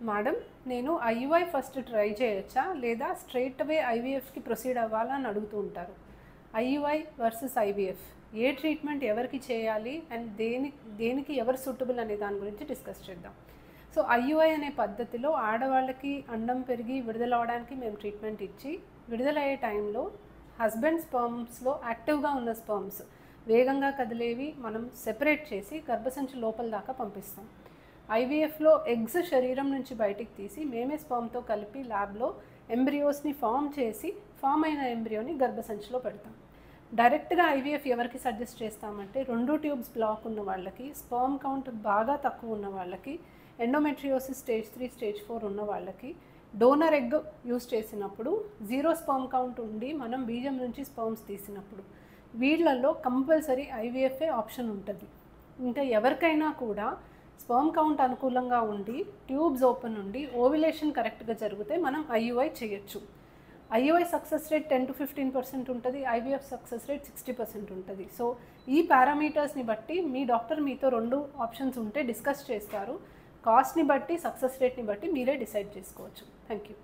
Madam, నేను IUI first try చేయొచ్చా లేదా స్ట్రైట్ అవే ఐవీఎఫ్కి ప్రొసీడ్ అవ్వాలా అని అడుగుతూ ఉంటారు. ఐయుఐ వర్సెస్ ఐవీఎఫ్, ఏ ట్రీట్మెంట్ ఎవరికి చేయాలి అండ్ దేనికి ఎవరు సూటబుల్ అనే దాని గురించి డిస్కస్ చేద్దాం. సో ఐయుఐ అనే పద్ధతిలో ఆడవాళ్ళకి అండం పెరిగి విడుదల అవడానికి మేము ట్రీట్మెంట్ ఇచ్చి, విడుదలయ్యే టైంలో హస్బెండ్ స్పర్మ్స్లో యాక్టివ్గా ఉన్న స్పర్మ్స్ వేగంగా కదిలేవి మనం సెపరేట్ చేసి గర్భసంచి లోపల దాకా పంపిస్తాం. ఐవీఎఫ్లో ఎగ్స్ శరీరం నుంచి బయటికి తీసి మేమే స్పర్మ్తో కలిపి ల్యాబ్లో ఎంబ్రియోస్ని ఫామ్ చేసి ఫామ్ అయిన ఎంబ్రియోని గర్భసంచిలో పెడతాం. డైరెక్ట్గా ఐవీఎఫ్ ఎవరికి సజెస్ట్ చేస్తామంటే 2 ట్యూబ్స్ బ్లాక్ ఉన్న వాళ్ళకి, స్పర్మ్ కౌంట్ బాగా తక్కువ ఉన్న వాళ్ళకి, ఎండోమెట్రియోసిస్ స్టేజ్ 3 స్టేజ్ 4 ఉన్న వాళ్ళకి, డోనర్ ఎగ్ యూస్ చేసినప్పుడు 0 స్పర్మ్ కౌంట్ ఉండి మనం బీజం నుంచి స్పర్మ్స్ తీసినప్పుడు వీళ్ళల్లో కంపల్సరీ ఐవీఎఫ్ఏ ఆప్షన్ ఉంటుంది. ఇంకా ఎవరికైనా కూడా స్పర్మ్ కౌంట్ అనుకూలంగా ఉండి ట్యూబ్స్ ఓపెన్ ఉండి ఓవిలేషన్ కరెక్ట్గా జరిగితే మనం ఐయుఐ చేయొచ్చు. ఐయుఐ సక్సెస్ రేట్ 10 to 15% ఉంటుంది, ఐవీఎఫ్ సక్సెస్ రేట్ 60% ఉంటుంది. సో ఈ పారామీటర్స్ని బట్టి మీ డాక్టర్ మీతో 2 ఆప్షన్స్ ఉంటే డిస్కస్ చేస్తారు. కాస్ట్ని బట్టి, సక్సెస్ రేట్ని బట్టి మీరే డిసైడ్ చేసుకోవచ్చు. Thank you.